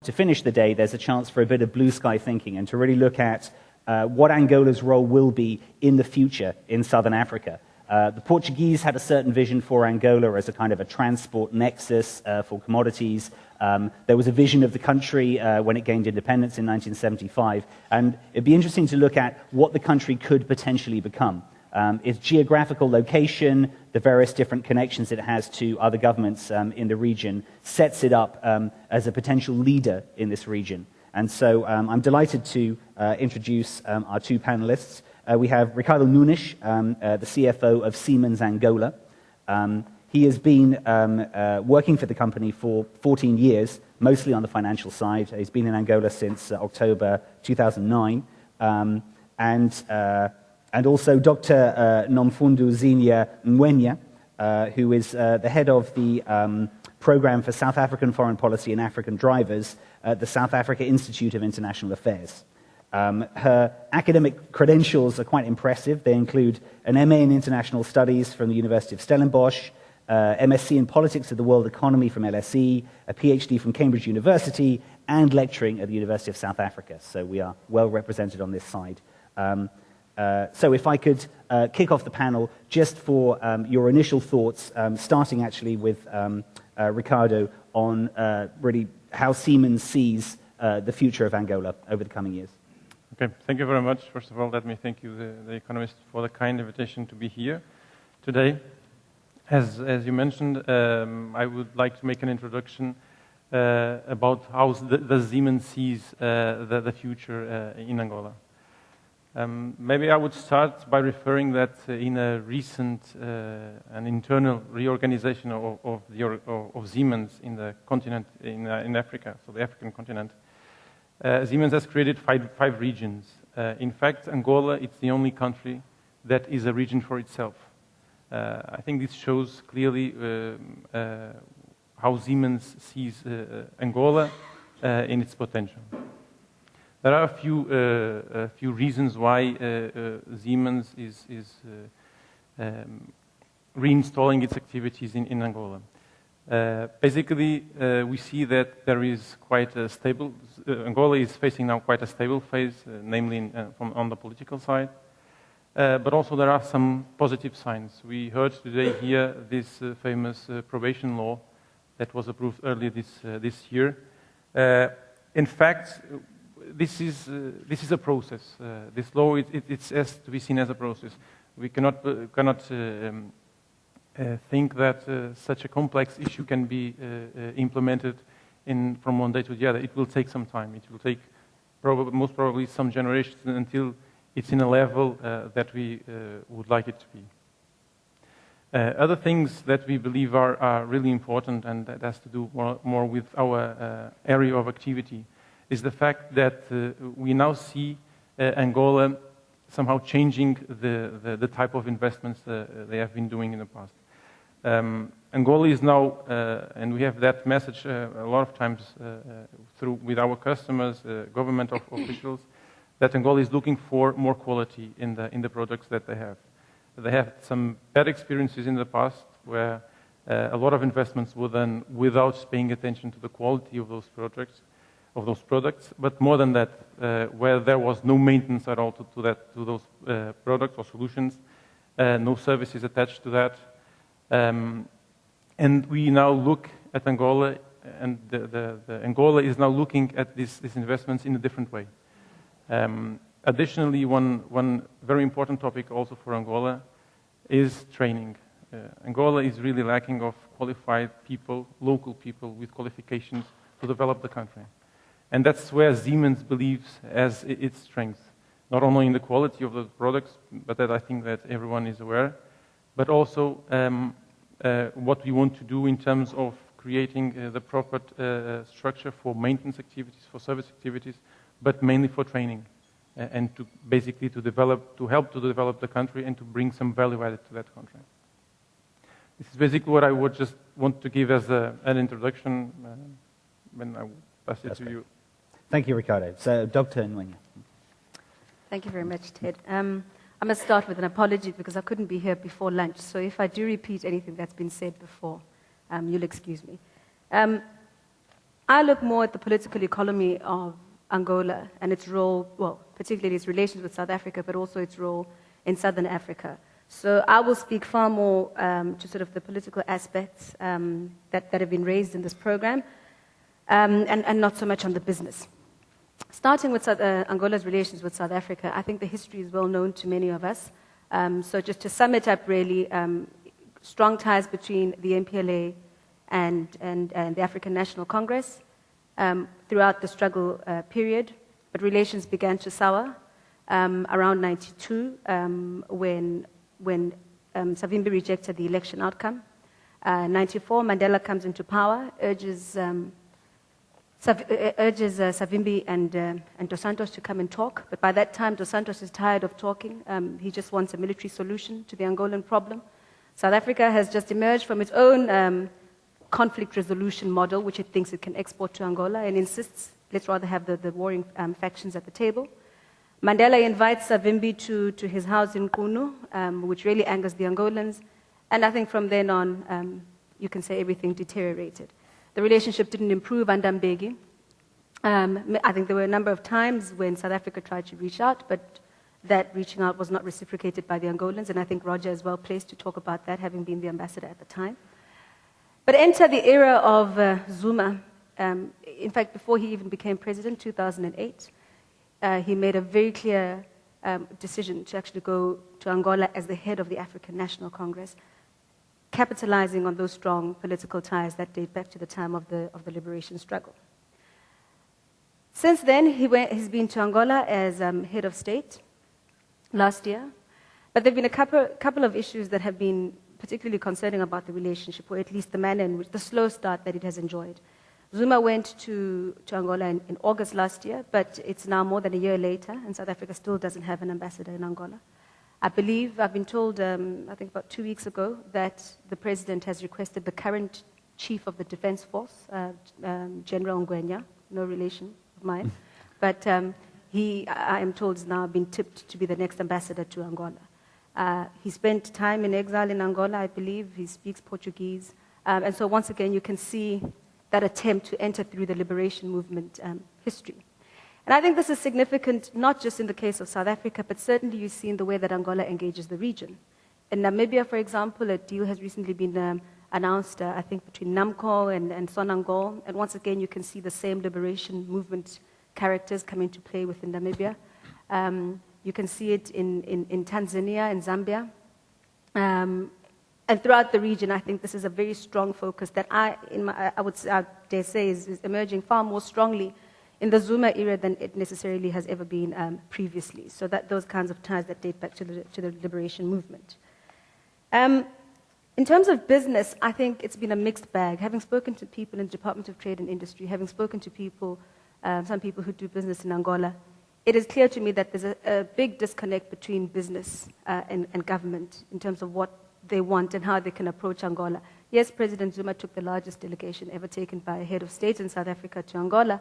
To finish the day, there's a chance for a bit of blue sky thinking and to really look at what Angola's role will be in the future in southern Africa. The Portuguese had a certain vision for Angola as a kind of a transport nexus for commodities. There was a vision of the country when it gained independence in 1975, and it'd be interesting to look at what the country could potentially become. Its geographical location, the various different connections it has to other governments in the region, sets it up as a potential leader in this region. And so I'm delighted to introduce our two panelists. We have Ricardo Nunes, the CFO of Siemens Angola. He has been working for the company for 14 years, mostly on the financial side. He's been in Angola since October 2009. And also Dr. Nomfundo Zinia Ngwenya, who is the head of the program for South African Foreign Policy and African Drivers at the South Africa Institute of International Affairs. Her academic credentials are quite impressive. They include an MA in International Studies from the University of Stellenbosch, MSc in Politics of the World Economy from LSE, a PhD from Cambridge University, and lecturing at the University of South Africa. So we are well represented on this side. So if I could kick off the panel just for your initial thoughts, starting actually with Ricardo on really how Siemens sees the future of Angola over the coming years. Okay, thank you very much. First of all, let me thank you, the Economist, for the kind invitation to be here today. As you mentioned, I would like to make an introduction about how the Siemens sees the future in Angola. Maybe I would start by referring that in a recent an internal reorganization of Siemens in the continent in Africa, so the African continent. Siemens has created five regions. In fact, Angola is the only country that is a region for itself. I think this shows clearly how Siemens sees Angola in its potential. There are a few reasons why Siemens is reinstalling its activities in Angola. Basically, we see that there is quite a stable. Angola is facing now quite a stable phase, namely on the political side. But also there are some positive signs. We heard today here this famous probation law that was approved earlier this year. In fact, this is a process. This law it has to be seen as a process. We cannot think that such a complex issue can be implemented from one day to the other. It will take some time. It will take most probably some generations until it's in a level that we would like it to be. Other things that we believe are really important, and that has to do more with our area of activity, is the fact that we now see Angola somehow changing the type of investments they have been doing in the past. Angola is now, and we have that message a lot of times with our customers, government officials, that Angola is looking for more quality in the products that they have. They have some bad experiences in the past where a lot of investments were done without paying attention to the quality of those products, but more than that, where there was no maintenance at all to those products or solutions, no services attached to that. And we now look at Angola, and Angola is now looking at these investments in a different way. Additionally, one very important topic also for Angola is training. Angola is really lacking of qualified people, local people with qualifications to develop the country. And that's where Siemens believes as its strength, not only in the quality of the products, but that I think that everyone is aware, but also what we want to do in terms of creating the proper structure for maintenance activities, for service activities, but mainly for training, and to basically to help to develop the country and to bring some value added to that country. This is basically what I would just want to give as an introduction. When I pass it to you. Thank you, Ricardo. So, Dr. Ngwenya. Thank you very much, Ted. I must start with an apology because I couldn't be here before lunch. So if I do repeat anything that's been said before, you'll excuse me. I look more at the political economy of Angola and its role, well, particularly its relations with South Africa, but also its role in Southern Africa. So I will speak far more to sort of the political aspects that have been raised in this program, and not so much on the business. Starting with Angola's relations with South Africa, I think the history is well known to many of us. So just to sum it up really, strong ties between the MPLA and the African National Congress throughout the struggle period, but relations began to sour around 92 when Savimbi rejected the election outcome. 94, Mandela comes into power, urges Savimbi and Dos Santos to come and talk, but by that time Dos Santos is tired of talking. He just wants a military solution to the Angolan problem. South Africa has just emerged from its own conflict resolution model, which it thinks it can export to Angola, and insists, let's rather have the warring factions at the table. Mandela invites Savimbi to his house in Qunu, which really angers the Angolans, and I think from then on, you can say everything deteriorated. The relationship didn't improve under Mbeki. I think there were a number of times when South Africa tried to reach out, but that reaching out was not reciprocated by the Angolans, and I think Roger is well placed to talk about that, having been the ambassador at the time. But enter the era of Zuma. In fact, before he even became president, 2008, he made a very clear decision to actually go to Angola as the head of the African National Congress, capitalizing on those strong political ties that date back to the time of the liberation struggle. Since then, he's been to Angola as head of state last year, but there have been a couple of issues that have been particularly concerning about the relationship, or at least the manner in which, the slow start that it has enjoyed. Zuma went to Angola in August last year, but it's now more than a year later, and South Africa still doesn't have an ambassador in Angola. I've been told, I think about 2 weeks ago, that the president has requested the current chief of the Defense Force, General Ngwenya, no relation of mine, but I am told, has now been tipped to be the next ambassador to Angola. He spent time in exile in Angola, I believe. He speaks Portuguese. And so once again, you can see that attempt to enter through the liberation movement history. And I think this is significant, not just in the case of South Africa, but certainly you see in the way that Angola engages the region. In Namibia, for example, a deal has recently been announced, I think, between NAMCO and Sonangol. And once again, you can see the same liberation movement characters come into play within Namibia. You can see it in Tanzania and Zambia. And throughout the region, I think this is a very strong focus that I dare say is emerging far more strongly in the Zuma era than it necessarily has ever been previously. So that those kinds of ties that date back to the liberation movement. In terms of business, I think it's been a mixed bag. Having spoken to people in the Department of Trade and Industry, having spoken to people, some people who do business in Angola, it is clear to me that there's a big disconnect between business and government in terms of what they want and how they can approach Angola. Yes, President Zuma took the largest delegation ever taken by a head of state in South Africa to Angola,